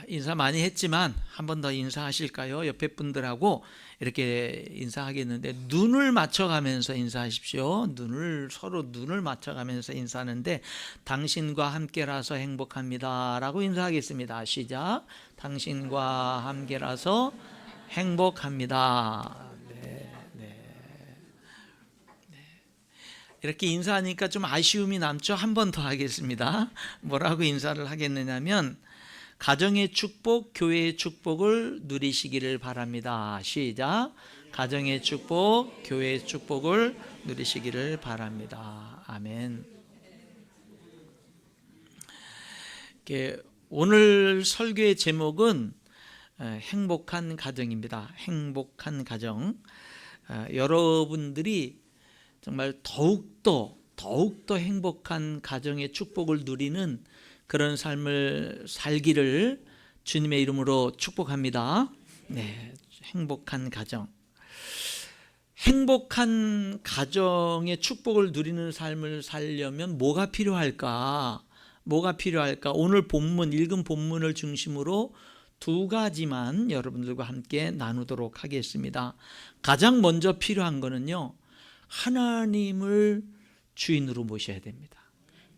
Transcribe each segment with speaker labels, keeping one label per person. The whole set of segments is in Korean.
Speaker 1: 인사 많이 했지만 한 번 더 인사하실까요? 옆에 분들하고 이렇게 인사하겠는데 눈을 맞춰가면서 인사하십시오. 서로 눈을 맞춰가면서 인사하는데 당신과 함께라서 행복합니다 라고 인사하겠습니다. 시작. 당신과 함께라서 행복합니다. 네, 네. 이렇게 인사하니까 좀 아쉬움이 남죠? 한 번 더 하겠습니다. 뭐라고 인사를 하겠느냐면 가정의 축복, 교회의 축복을 누리시기를 바랍니다. 시작. 가정의 축복, 교회의 축복을 누리시기를 바랍니다. 아멘. 오늘 설교의 제목은 행복한 가정입니다. 행복한 가정. 여러분들이 정말 더욱더 행복한 가정의 축복을 누리는 그런 삶을 살기를 주님의 이름으로 축복합니다. 네, 행복한 가정. 행복한 가정의 축복을 누리는 삶을 살려면 뭐가 필요할까? 오늘 읽은 본문을 중심으로 두 가지만 여러분들과 함께 나누도록 하겠습니다. 가장 먼저 필요한 거는요, 하나님을 주인으로 모셔야 됩니다.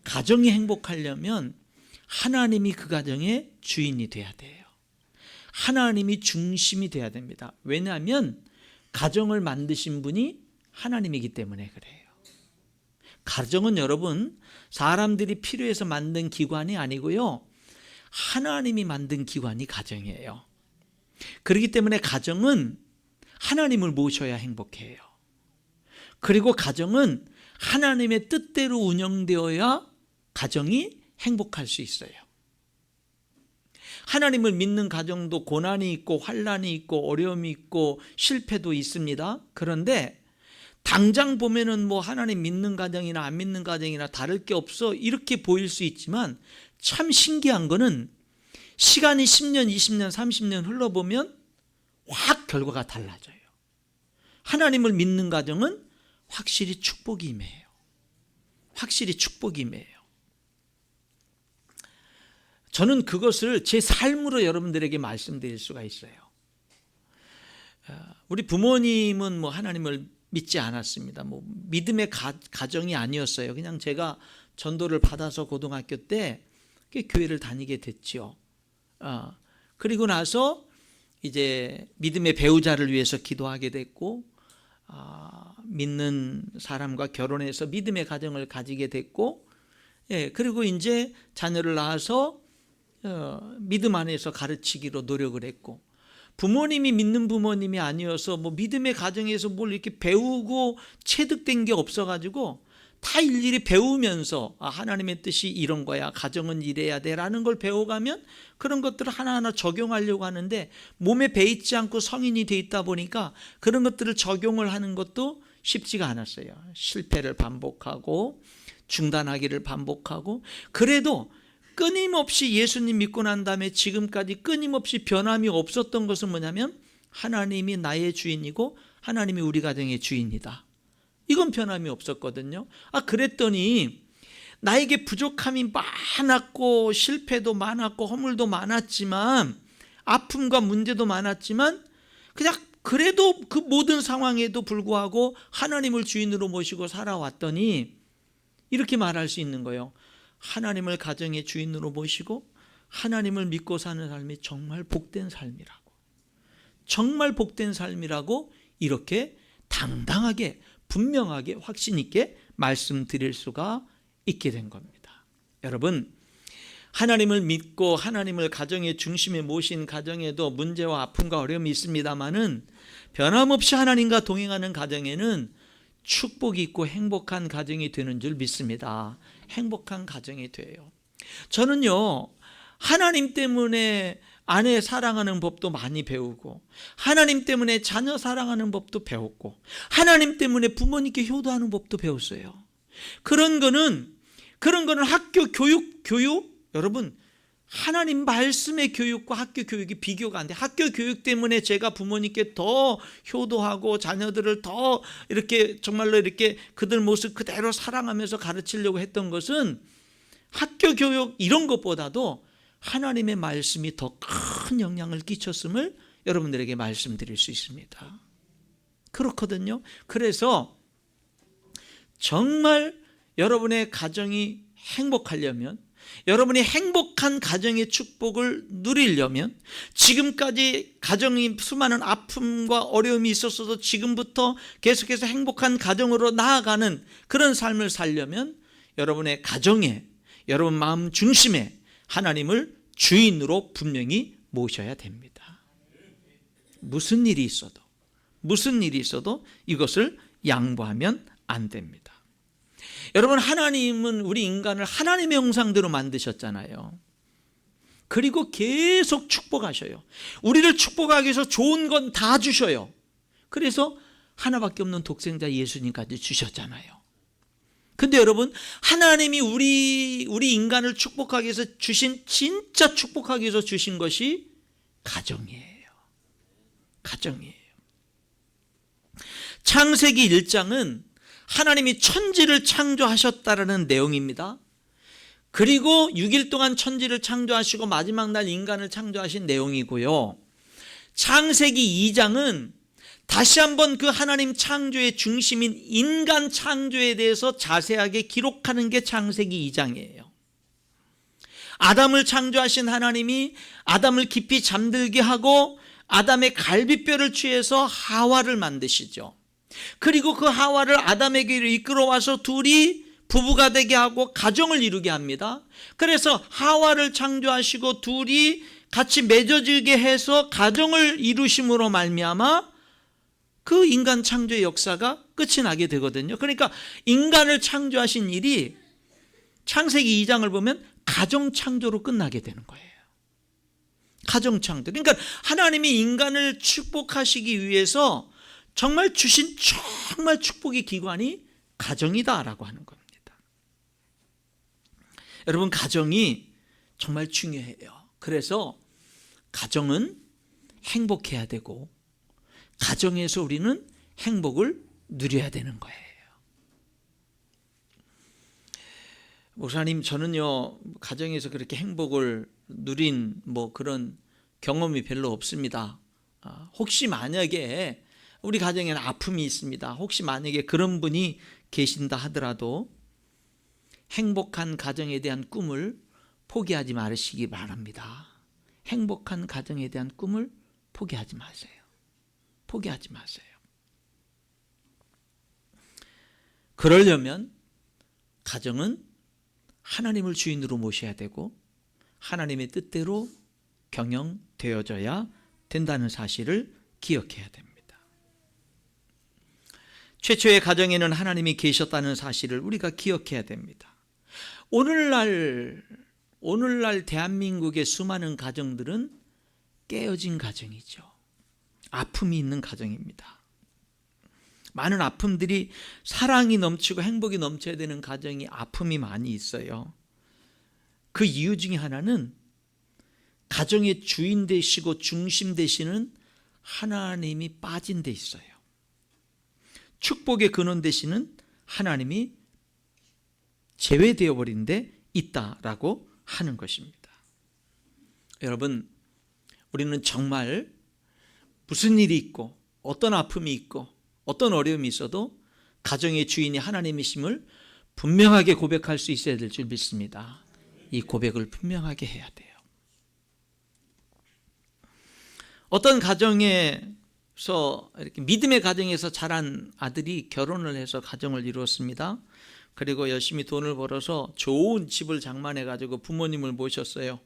Speaker 1: 가정이 행복하려면 하나님이 그 가정의 주인이 돼야 돼요. 하나님이 중심이 돼야 됩니다. 왜냐하면 가정을 만드신 분이 하나님이기 때문에 그래요. 가정은 여러분, 사람들이 필요해서 만든 기관이 아니고요, 하나님이 만든 기관이 가정이에요. 그렇기 때문에 가정은 하나님을 모셔야 행복해요. 그리고 가정은 하나님의 뜻대로 운영되어야 가정이 행복할 수 있어요. 하나님을 믿는 가정도 고난이 있고 환난이 있고 어려움이 있고 실패도 있습니다. 그런데 당장 보면은 하나님 믿는 가정이나 안 믿는 가정이나 다를 게 없어 이렇게 보일 수 있지만 참 신기한 거는 시간이 10년, 20년, 30년 흘러보면 확 결과가 달라져요. 하나님을 믿는 가정은 확실히 축복이 임해요. 확실히 축복이 임해요. 저는 그것을 제 삶으로 여러분들에게 말씀드릴 수가 있어요. 우리 부모님은 하나님을 믿지 않았습니다. 믿음의 가정이 아니었어요. 그냥 제가 전도를 받아서 고등학교 때 교회를 다니게 됐죠. 그리고 나서 이제 믿음의 배우자를 위해서 기도하게 됐고, 믿는 사람과 결혼해서 믿음의 가정을 가지게 됐고, 그리고 이제 자녀를 낳아서 믿음 안에서 가르치기로 노력을 했고, 부모님이 믿는 부모님이 아니어서 믿음의 가정에서 뭘 이렇게 배우고 체득된 게 없어가지고 다 일일이 배우면서 하나님의 뜻이 이런 거야, 가정은 이래야 돼 라는 걸 배워가면 그런 것들을 하나하나 적용하려고 하는데 몸에 배있지 않고 성인이 돼 있다 보니까 그런 것들을 적용을 하는 것도 쉽지가 않았어요. 실패를 반복하고 중단하기를 반복하고, 그래도 끊임없이 예수님 믿고 난 다음에 지금까지 끊임없이 변함이 없었던 것은 뭐냐면 하나님이 나의 주인이고 하나님이 우리 가정의 주인이다. 이건 변함이 없었거든요. 그랬더니 나에게 부족함이 많았고 실패도 많았고 허물도 많았지만 아픔과 문제도 많았지만 그냥 그래도 그 모든 상황에도 불구하고 하나님을 주인으로 모시고 살아왔더니 이렇게 말할 수 있는 거예요. 하나님을 가정의 주인으로 모시고 하나님을 믿고 사는 삶이 정말 복된 삶이라고, 정말 복된 삶이라고 이렇게 당당하게 분명하게 확신 있게 말씀드릴 수가 있게 된 겁니다. 여러분, 하나님을 믿고 하나님을 가정의 중심에 모신 가정에도 문제와 아픔과 어려움이 있습니다마는 변함없이 하나님과 동행하는 가정에는 축복이 있고 행복한 가정이 되는 줄 믿습니다. 행복한 가정이 돼요. 저는요, 하나님 때문에 아내 사랑하는 법도 많이 배우고, 하나님 때문에 자녀 사랑하는 법도 배웠고, 하나님 때문에 부모님께 효도하는 법도 배웠어요. 그런 거는 학교 교육, 여러분, 하나님 말씀의 교육과 학교 교육이 비교가 안 돼. 학교 교육 때문에 제가 부모님께 더 효도하고 자녀들을 더 이렇게 정말로 이렇게 그들 모습 그대로 사랑하면서 가르치려고 했던 것은 학교 교육 이런 것보다도 하나님의 말씀이 더 큰 영향을 끼쳤음을 여러분들에게 말씀드릴 수 있습니다. 그렇거든요. 그래서 정말 여러분의 가정이 행복하려면, 여러분이 행복한 가정의 축복을 누리려면, 지금까지 가정이 수많은 아픔과 어려움이 있었어도 지금부터 계속해서 행복한 가정으로 나아가는 그런 삶을 살려면 여러분의 가정에, 여러분 마음 중심에 하나님을 주인으로 분명히 모셔야 됩니다. 무슨 일이 있어도 이것을 양보하면 안 됩니다. 여러분, 하나님은 우리 인간을 하나님의 형상대로 만드셨잖아요. 그리고 계속 축복하셔요. 우리를 우리를 위해서 좋은 건 다 주셔요. 그래서 하나밖에 없는 독생자 예수님까지 주셨잖아요. 근데 여러분, 하나님이 우리 인간을 축복하기 위해서 진짜 축복하기 위해서 주신 것이 가정이에요. 창세기 1장은 하나님이 천지를 창조하셨다라는 내용입니다. 그리고 6일 동안 천지를 창조하시고 마지막 날 인간을 창조하신 내용이고요. 창세기 2장은 다시 한번 그 하나님 창조의 중심인 인간 창조에 대해서 자세하게 기록하는 게 창세기 2장이에요. 아담을 창조하신 하나님이 아담을 깊이 잠들게 하고 아담의 갈비뼈를 취해서 하와를 만드시죠. 그리고 그 하와를 아담에게로 이끌어와서 둘이 부부가 되게 하고 가정을 이루게 합니다. 그래서 하와를 창조하시고 둘이 같이 맺어지게 해서 가정을 이루심으로 말미암아 그 인간 창조의 역사가 끝이 나게 되거든요. 그러니까 인간을 창조하신 일이 창세기 2장을 보면 가정 창조로 끝나게 되는 거예요. 가정 창조. 그러니까 하나님이 인간을 축복하시기 위해서 정말 주신 정말 축복의 기관이 가정이다라고 하는 겁니다. 여러분, 가정이 정말 중요해요. 그래서 가정은 행복해야 되고 가정에서 우리는 행복을 누려야 되는 거예요. 목사님, 저는요 가정에서 그렇게 행복을 누린 그런 경험이 별로 없습니다. 혹시 만약에 우리 가정에는 아픔이 있습니다. 혹시 만약에 그런 분이 계신다 하더라도 행복한 가정에 대한 꿈을 포기하지 마시기 바랍니다. 행복한 가정에 대한 꿈을 포기하지 마세요. 포기하지 마세요. 그러려면 가정은 하나님을 주인으로 모셔야 되고 하나님의 뜻대로 경영되어져야 된다는 사실을 기억해야 됩니다. 최초의 가정에는 하나님이 계셨다는 사실을 우리가 기억해야 됩니다. 오늘날 대한민국의 수많은 가정들은 깨어진 가정이죠. 아픔이 있는 가정입니다. 많은 아픔들이, 사랑이 넘치고 행복이 넘쳐야 되는 가정이 아픔이 많이 있어요. 그 이유 중에 하나는 가정의 주인 되시고 중심 되시는 하나님이 빠진 데 있어요. 축복의 근원 되시는 하나님이 제외되어 버린 데 있다라고 하는 것입니다. 여러분, 우리는 정말 무슨 일이 있고 어떤 아픔이 있고 어떤 어려움이 있어도 가정의 주인이 하나님이심을 분명하게 고백할 수 있어야 될 줄 믿습니다. 이 고백을 분명하게 해야 돼요. 어떤 가정에서, 이렇게 믿음의 가정에서 자란 아들이 결혼을 해서 가정을 이루었습니다. 그리고 열심히 돈을 벌어서 좋은 집을 장만해 가지고 부모님을 모셨어요.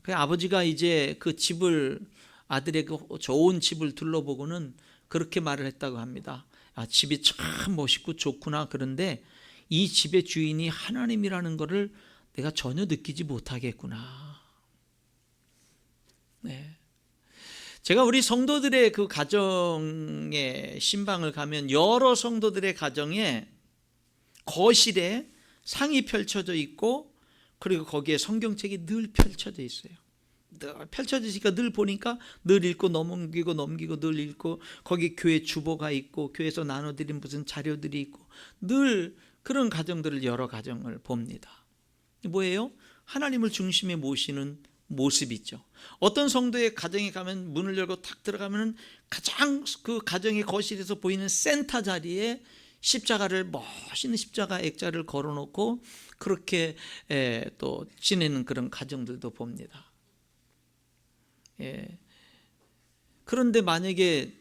Speaker 1: 그 아버지가 이제 그 집을, 아들의 그 좋은 집을 둘러보고는 그렇게 말을 했다고 합니다. 집이 참 멋있고 좋구나. 그런데 이 집의 주인이 하나님이라는 것을 내가 전혀 느끼지 못하겠구나. 네. 제가 우리 성도들의 그 가정의 신방을 가면 여러 성도들의 가정에 거실에 상이 펼쳐져 있고, 그리고 거기에 성경책이 늘 펼쳐져 있어요. 늘 펼쳐져 있으니까 늘 보니까 늘 읽고 넘기고 늘 읽고, 거기 교회 주보가 있고 교회에서 나눠드린 무슨 자료들이 있고, 늘 그런 가정들을, 여러 가정을 봅니다. 뭐예요? 하나님을 중심에 모시는 모습이죠. 어떤 성도의 가정에 가면 문을 열고 탁 들어가면 가장 그 가정의 거실에서 보이는 센터 자리에 십자가를, 멋있는 십자가 액자를 걸어놓고 그렇게 또 지내는 그런 가정들도 봅니다. 그런데 만약에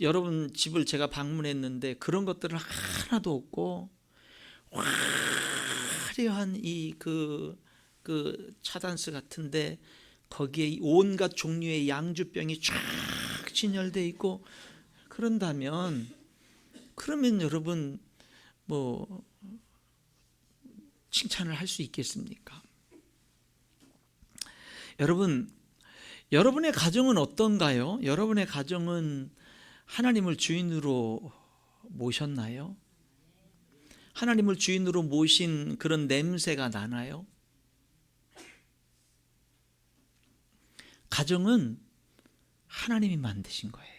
Speaker 1: 여러분 집을 제가 방문했는데 그런 것들은 하나도 없고 화려한 이 그 차단스 같은데 거기에 온갖 종류의 양주병이 쫙 진열되어 있고 그러면 여러분 뭐 칭찬을 할 수 있겠습니까? 여러분의 가정은 어떤가요? 여러분의 가정은 하나님을 주인으로 모셨나요? 하나님을 주인으로 모신 그런 냄새가 나나요? 가정은 하나님이 만드신 거예요.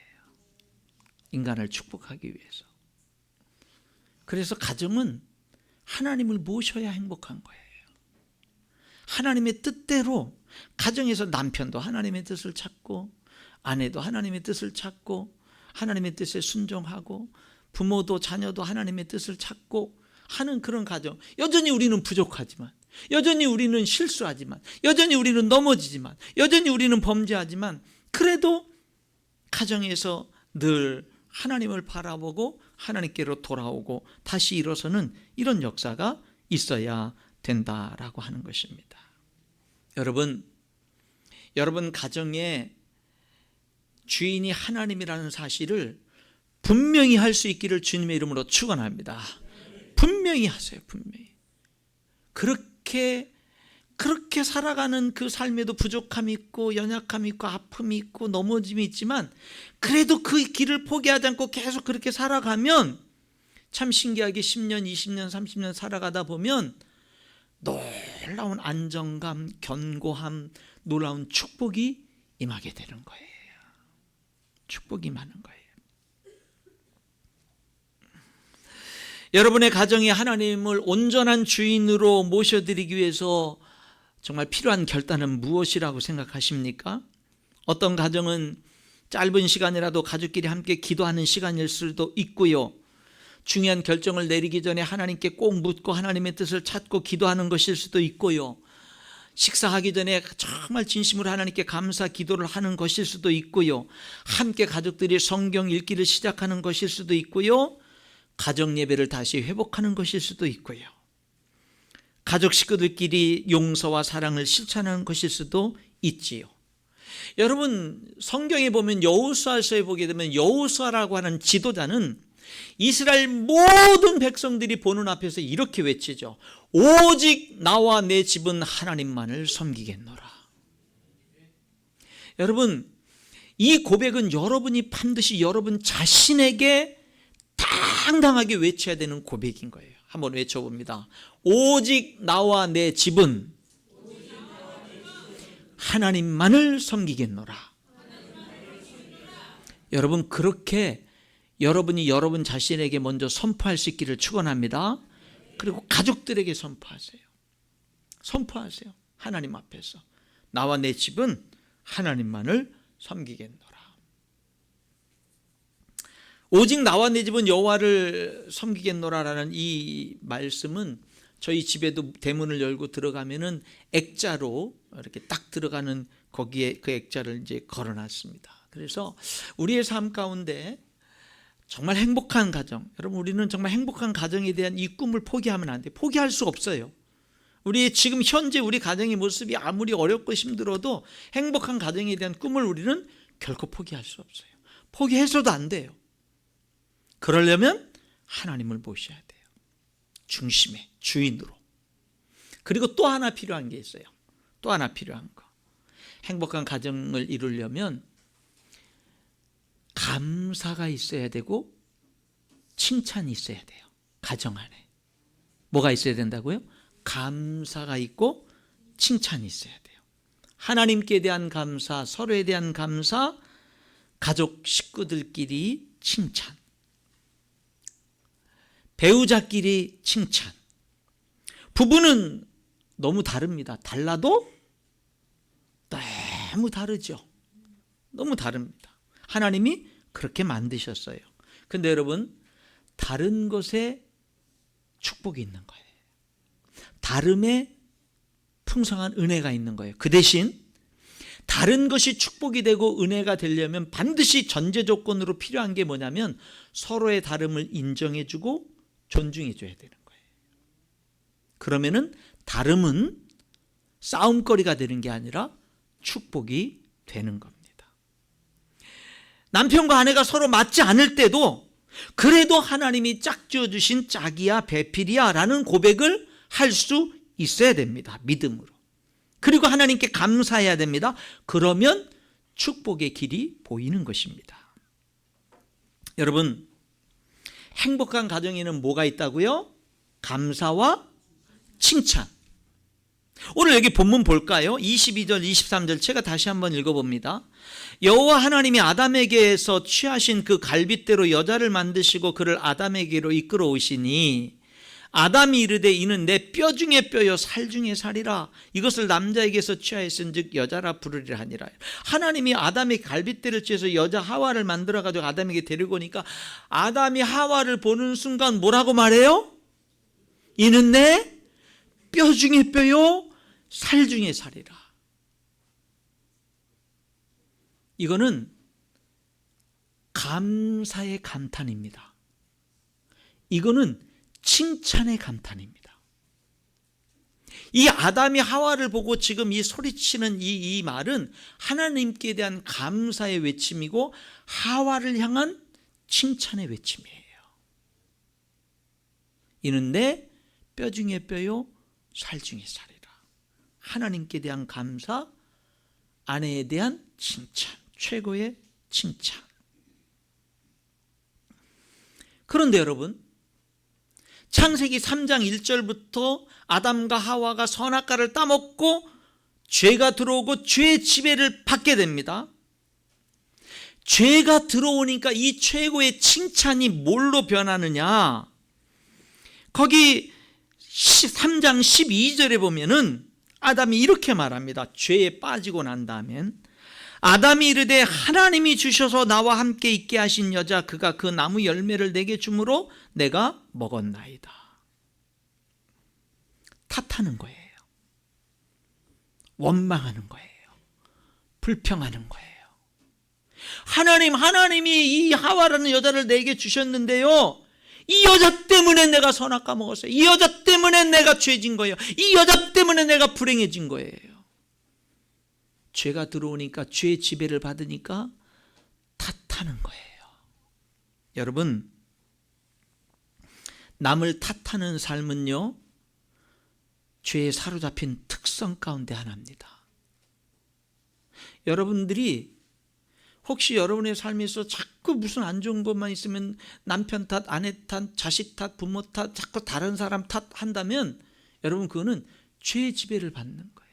Speaker 1: 인간을 축복하기 위해서. 그래서 가정은 하나님을 모셔야 행복한 거예요. 하나님의 뜻대로 가정에서 남편도 하나님의 뜻을 찾고 아내도 하나님의 뜻을 찾고 하나님의 뜻에 순종하고 부모도 자녀도 하나님의 뜻을 찾고 하는 그런 가정. 여전히 우리는 부족하지만, 여전히 우리는 실수하지만, 여전히 우리는 넘어지지만, 여전히 우리는 범죄하지만, 그래도 가정에서 늘 하나님을 바라보고 하나님께로 돌아오고 다시 일어서는 이런 역사가 있어야 된다라고 하는 것입니다. 여러분 가정의 주인이 하나님이라는 사실을 분명히 할 수 있기를 주님의 이름으로 축원합니다. 분명히 하세요. 분명히. 그렇게 살아가는 그 삶에도 부족함이 있고 연약함이 있고 아픔이 있고 넘어짐이 있지만 그래도 그 길을 포기하지 않고 계속 그렇게 살아가면 참 신기하게 10년, 20년, 30년 살아가다 보면 놀라운 안정감, 견고함, 놀라운 축복이 임하게 되는 거예요. 축복이 임하는 거예요. 여러분의 가정에 하나님을 온전한 주인으로 모셔드리기 위해서 정말 필요한 결단은 무엇이라고 생각하십니까? 어떤 가정은 짧은 시간이라도 가족끼리 함께 기도하는 시간일 수도 있고요. 중요한 결정을 내리기 전에 하나님께 꼭 묻고 하나님의 뜻을 찾고 기도하는 것일 수도 있고요. 식사하기 전에 정말 진심으로 하나님께 감사 기도를 하는 것일 수도 있고요. 함께 가족들이 성경 읽기를 시작하는 것일 수도 있고요. 가정 예배를 다시 회복하는 것일 수도 있고요. 가족 식구들끼리 용서와 사랑을 실천하는 것일 수도 있지요. 여러분 성경에 보면 여호수아서에 보게 되면 여호수아라고 하는 지도자는 이스라엘 모든 백성들이 보는 앞에서 이렇게 외치죠. 오직 나와 내 집은 하나님만을 섬기겠노라. 여러분 이 고백은 여러분이 반드시 여러분 자신에게 당당하게 외쳐야 되는 고백인 거예요. 한번 외쳐봅니다. 오직 나와 내 집은 하나님만을 섬기겠노라. 여러분 그렇게 여러분이 여러분 자신에게 먼저 선포할 수 있기를 축원합니다. 그리고 가족들에게 선포하세요. 선포하세요. 하나님 앞에서 나와 내 집은 하나님만을 섬기겠노라. 오직 나와 내 집은 여호와를 섬기겠노라라는 이 말씀은 저희 집에도 대문을 열고 들어가면은 액자로 이렇게 딱 들어가는 거기에 그 액자를 이제 걸어놨습니다. 그래서 우리의 삶 가운데 정말 행복한 가정, 여러분 우리는 정말 행복한 가정에 대한 이 꿈을 포기하면 안 돼요. 포기할 수 없어요. 우리 지금 현재 우리 가정의 모습이 아무리 어렵고 힘들어도 행복한 가정에 대한 꿈을 우리는 결코 포기할 수 없어요. 포기해서도 안 돼요. 그러려면 하나님을 모셔야 돼요. 중심에, 주인으로. 그리고 또 하나 필요한 게 있어요. 또 하나 필요한 거. 행복한 가정을 이루려면 감사가 있어야 되고 칭찬이 있어야 돼요. 가정 안에. 뭐가 있어야 된다고요? 감사가 있고 칭찬이 있어야 돼요. 하나님께 대한 감사, 서로에 대한 감사, 가족 식구들끼리 칭찬, 배우자끼리 칭찬. 부부는 너무 다릅니다. 달라도 너무 다르죠. 너무 다릅니다. 하나님이 그렇게 만드셨어요. 근데 여러분, 다른 것에 축복이 있는 거예요. 다름에 풍성한 은혜가 있는 거예요. 그 대신 다른 것이 축복이 되고 은혜가 되려면 반드시 전제 조건으로 필요한 게 뭐냐면 서로의 다름을 인정해주고 존중해줘야 되는 거예요. 그러면은 다름은 싸움거리가 되는 게 아니라 축복이 되는 겁니다. 남편과 아내가 서로 맞지 않을 때도 그래도 하나님이 짝지어 주신 짝이야 배필이야 라는 고백을 할 수 있어야 됩니다. 믿음으로. 그리고 하나님께 감사해야 됩니다. 그러면 축복의 길이 보이는 것입니다. 여러분, 행복한 가정에는 뭐가 있다고요? 감사와 칭찬. 오늘 여기 본문 볼까요? 22절 23절 제가 다시 한번 읽어봅니다. 여호와 하나님이 아담에게서 취하신 그 갈빗대로 여자를 만드시고 그를 아담에게로 이끌어 오시니 아담이 이르되 이는 내 뼈 중에 뼈요 살 중에 살이라 이것을 남자에게서 취하였은즉 여자라 부르리라 하니라. 하나님이 아담의 갈빗대를 취해서 여자 하와를 만들어 가지고 아담에게 데리고 오니까 아담이 하와를 보는 순간 뭐라고 말해요? 이는 내 뼈 중에 뼈요 살 중에 살이라. 이거는 감사의 감탄입니다. 이거는 칭찬의 감탄입니다. 이 아담이 하와를 보고 지금 이 소리치는 이 말은 하나님께 대한 감사의 외침이고 하와를 향한 칭찬의 외침이에요. 이는 내 뼈 중에 뼈요 살 중에 살이라. 하나님께 대한 감사, 아내에 대한 칭찬, 최고의 칭찬. 그런데 여러분, 창세기 3장 1절부터 아담과 하와가 선악과를 따먹고 죄가 들어오고 죄의 지배를 받게 됩니다. 죄가 들어오니까 이 최고의 칭찬이 뭘로 변하느냐? 거기 3장 12절에 보면은 아담이 이렇게 말합니다. 죄에 빠지고 난 다음엔 아담이 이르되 하나님이 주셔서 나와 함께 있게 하신 여자 그가 그 나무 열매를 내게 주므로 내가 먹었나이다. 탓하는 거예요. 원망하는 거예요. 불평하는 거예요. 하나님이 이 하와라는 여자를 내게 주셨는데요, 이 여자 때문에 내가 선악과 먹었어요. 이 여자 때문에 내가 죄진 거예요. 이 여자 때문에 내가 불행해진 거예요. 죄가 들어오니까 죄의 지배를 받으니까 탓하는 거예요. 여러분, 남을 탓하는 삶은요, 죄에 사로잡힌 특성 가운데 하나입니다. 여러분들이 혹시 여러분의 삶에서 자꾸 무슨 안 좋은 것만 있으면 남편 탓, 아내 탓, 자식 탓, 부모 탓, 자꾸 다른 사람 탓한다면 여러분 그거는 죄의 지배를 받는 거예요.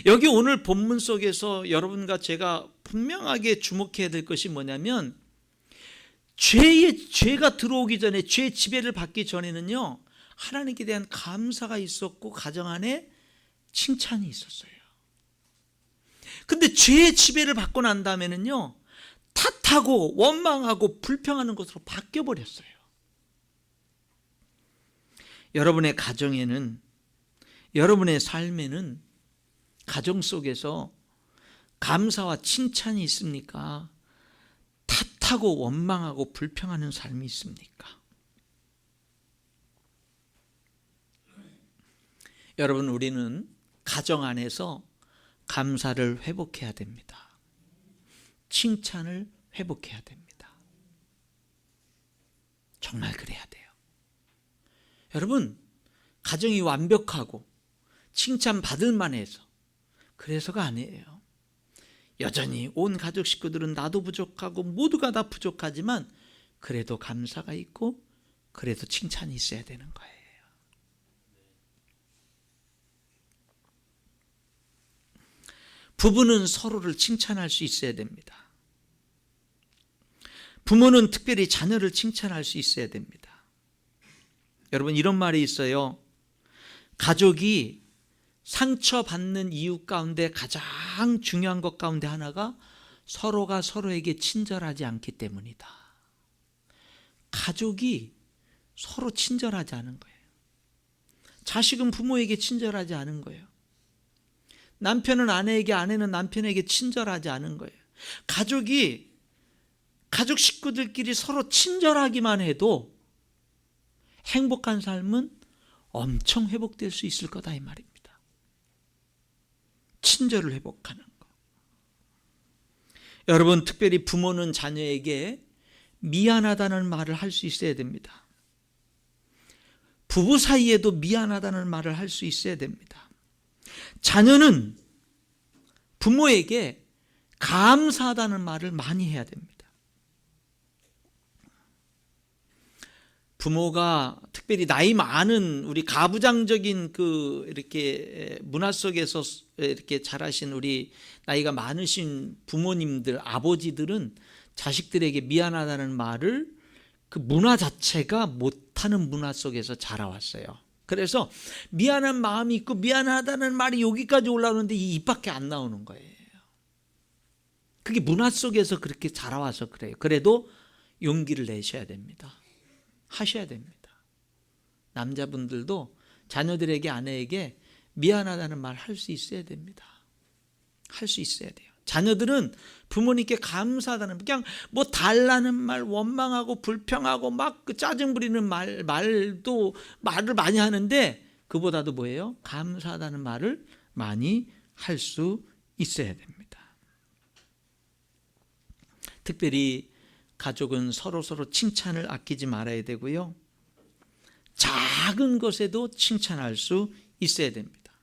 Speaker 1: 여기 오늘 본문 속에서 여러분과 제가 분명하게 주목해야 될 것이 뭐냐면 죄가 들어오기 전에 죄의 지배를 받기 전에는요 하나님께 대한 감사가 있었고 가정 안에 칭찬이 있었어요. 근데 죄의 지배를 받고 난 다음에는요 탓하고 원망하고 불평하는 것으로 바뀌어 버렸어요. 여러분의 가정에는, 여러분의 삶에는 가정 속에서 감사와 칭찬이 있습니까? 탓하고 원망하고 불평하는 삶이 있습니까? 여러분, 우리는 가정 안에서 감사를 회복해야 됩니다. 칭찬을 회복해야 됩니다. 정말 그래야 돼요. 여러분, 가정이 완벽하고 칭찬받을 만해서 그래서가 아니에요. 여전히 온 가족 식구들은 나도 부족하고 모두가 다 부족하지만 그래도 감사가 있고 그래도 칭찬이 있어야 되는 거예요. 부부는 서로를 칭찬할 수 있어야 됩니다. 부모는 특별히 자녀를 칭찬할 수 있어야 됩니다. 여러분, 이런 말이 있어요. 가족이 상처받는 이유 가운데 가장 중요한 것 가운데 하나가 서로가 서로에게 친절하지 않기 때문이다. 가족이 서로 친절하지 않은 거예요. 자식은 부모에게 친절하지 않은 거예요. 남편은 아내에게, 아내는 남편에게 친절하지 않은 거예요. 가족 식구들끼리 서로 친절하기만 해도 행복한 삶은 엄청 회복될 수 있을 거다 이 말입니다. 친절을 회복하는 거. 여러분, 특별히 부모는 자녀에게 미안하다는 말을 할 수 있어야 됩니다. 부부 사이에도 미안하다는 말을 할 수 있어야 됩니다. 자녀는 부모에게 감사하다는 말을 많이 해야 됩니다. 부모가 특별히 나이 많은 우리 가부장적인 이렇게 문화 속에서 이렇게 자라신 우리 나이가 많으신 부모님들, 아버지들은 자식들에게 미안하다는 말을 그 문화 자체가 못하는 문화 속에서 자라왔어요. 그래서 미안한 마음이 있고 미안하다는 말이 여기까지 올라오는데 이 입 밖에 안 나오는 거예요. 그게 문화 속에서 그렇게 자라와서 그래요. 그래도 용기를 내셔야 됩니다. 하셔야 됩니다. 남자분들도 자녀들에게, 아내에게 미안하다는 말 할 수 있어야 됩니다. 할 수 있어야 돼요. 자녀들은 부모님께 감사하다는, 그냥 뭐 달라는 말, 원망하고 불평하고 막 그 짜증 부리는 말을 많이 하는데, 그보다도 뭐예요? 감사하다는 말을 많이 할 수 있어야 됩니다. 특별히 가족은 서로 칭찬을 아끼지 말아야 되고요. 작은 것에도 칭찬할 수 있어야 됩니다.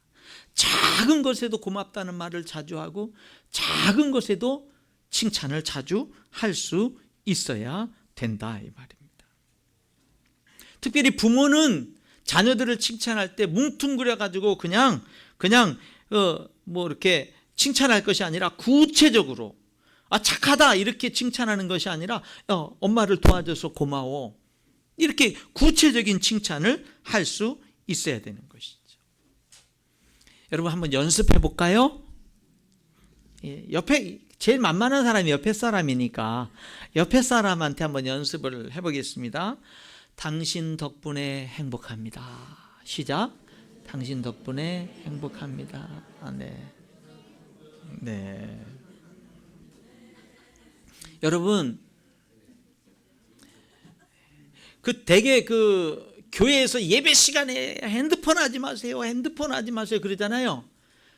Speaker 1: 작은 것에도 고맙다는 말을 자주 하고 작은 것에도 칭찬을 자주 할 수 있어야 된다 이 말입니다. 특별히 부모는 자녀들을 칭찬할 때 뭉뚱그려 가지고 그냥 뭐 이렇게 칭찬할 것이 아니라 구체적으로 착하다 이렇게 칭찬하는 것이 아니라 엄마를 도와줘서 고마워 이렇게 구체적인 칭찬을 할 수 있어야 되는 것이죠. 여러분 한번 연습해 볼까요? 옆에 제일 만만한 사람이 옆에 사람이니까 옆에 사람한테 한번 연습을 해보겠습니다. 당신 덕분에 행복합니다. 시작. 당신 덕분에 행복합니다. 네. 여러분, 되게 교회에서 예배 시간에 핸드폰 하지 마세요. 그러잖아요.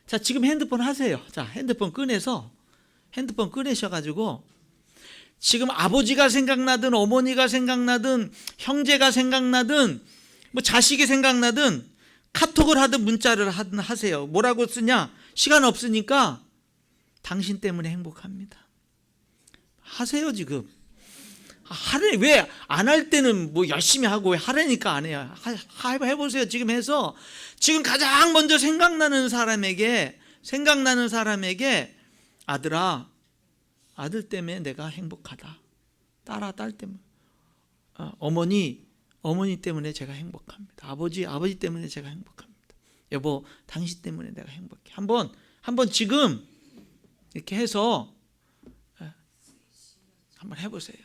Speaker 1: 자, 지금 핸드폰 하세요. 자, 핸드폰 꺼내셔가지고 지금 아버지가 생각나든 어머니가 생각나든 형제가 생각나든 뭐 자식이 생각나든 카톡을 하든 문자를 하든 하세요. 뭐라고 쓰냐? 시간 없으니까 당신 때문에 행복합니다. 하세요 지금. 하래 왜 안 할 때는 뭐 열심히 하고 왜 하라니까 안 해요. 해보세요. 지금 해서 지금 가장 먼저 생각나는 사람에게 아들아, 아들 때문에 내가 행복하다. 딸 때문에, 어머니 때문에 제가 행복합니다. 아버지 때문에 제가 행복합니다. 여보, 당신 때문에 내가 행복해. 한번 지금 이렇게 해서 한번 해보세요.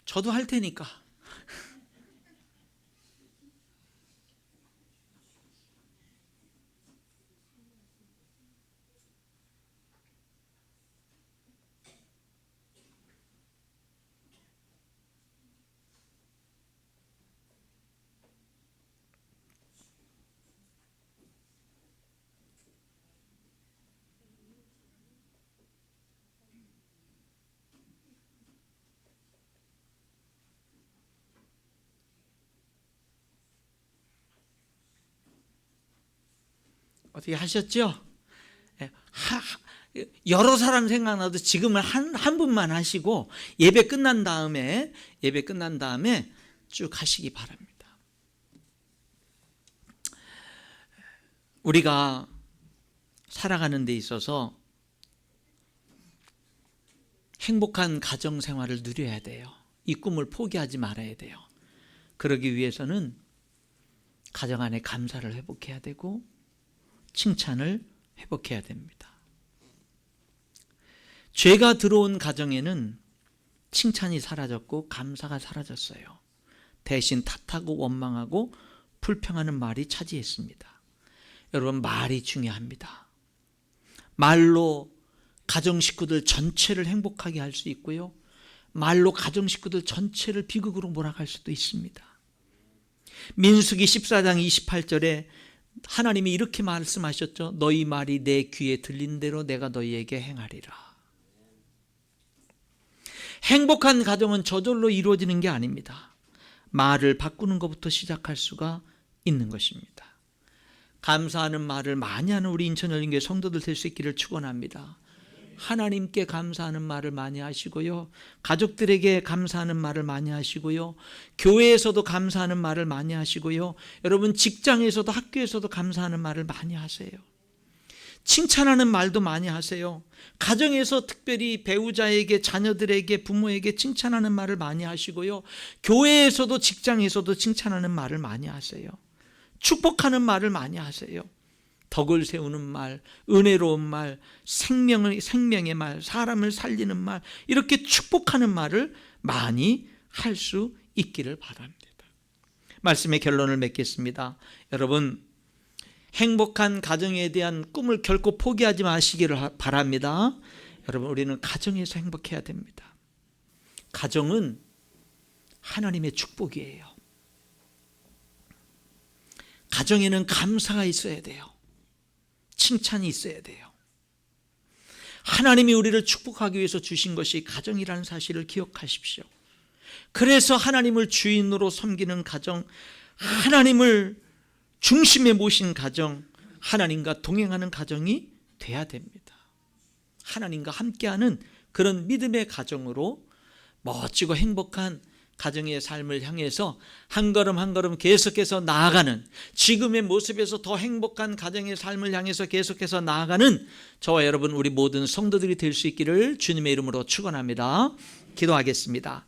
Speaker 1: 저도 할 테니까. 어떻게 하셨죠? 여러 사람 생각나도 지금은 한 분만 하시고 예배 끝난 다음에 쭉 하시기 바랍니다. 우리가 살아가는 데 있어서 행복한 가정 생활을 누려야 돼요. 이 꿈을 포기하지 말아야 돼요. 그러기 위해서는 가정 안에 감사를 회복해야 되고 칭찬을 회복해야 됩니다. 죄가 들어온 가정에는 칭찬이 사라졌고 감사가 사라졌어요. 대신 탓하고 원망하고 불평하는 말이 차지했습니다. 여러분, 말이 중요합니다. 말로 가정 식구들 전체를 행복하게 할 수 있고요, 말로 가정 식구들 전체를 비극으로 몰아갈 수도 있습니다. 민수기 14장 28절에 하나님이 이렇게 말씀하셨죠. 너희 말이 내 귀에 들린 대로 내가 너희에게 행하리라. 행복한 가정은 저절로 이루어지는 게 아닙니다. 말을 바꾸는 것부터 시작할 수가 있는 것입니다. 감사하는 말을 많이 하는 우리 인천열린교회 성도들 될 수 있기를 축원합니다. 하나님께 감사하는 말을 많이 하시고요, 가족들에게 감사하는 말을 많이 하시고요, 교회에서도 감사하는 말을 많이 하시고요, 여러분 직장에서도 학교에서도 감사하는 말을 많이 하세요. 칭찬하는 말도 많이 하세요. 가정에서 특별히 배우자에게, 자녀들에게, 부모에게 칭찬하는 말을 많이 하시고요, 교회에서도 직장에서도 칭찬하는 말을 많이 하세요. 축복하는 말을 많이 하세요. 덕을 세우는 말, 은혜로운 말, 생명의 말, 사람을 살리는 말, 이렇게 축복하는 말을 많이 할 수 있기를 바랍니다. 말씀의 결론을 맺겠습니다. 여러분, 행복한 가정에 대한 꿈을 결코 포기하지 마시기를 바랍니다. 여러분, 우리는 가정에서 행복해야 됩니다. 가정은 하나님의 축복이에요. 가정에는 감사가 있어야 돼요. 칭찬이 있어야 돼요. 하나님이 우리를 축복하기 위해서 주신 것이 가정이라는 사실을 기억하십시오. 그래서 하나님을 주인으로 섬기는 가정, 하나님을 중심에 모신 가정, 하나님과 동행하는 가정이 돼야 됩니다. 하나님과 함께하는 그런 믿음의 가정으로 멋지고 행복한 가정의 삶을 향해서 한 걸음 한 걸음 계속해서 나아가는, 지금의 모습에서 더 행복한 가정의 삶을 향해서 계속해서 나아가는 저와 여러분, 우리 모든 성도들이 될 수 있기를 주님의 이름으로 축원합니다. 기도하겠습니다.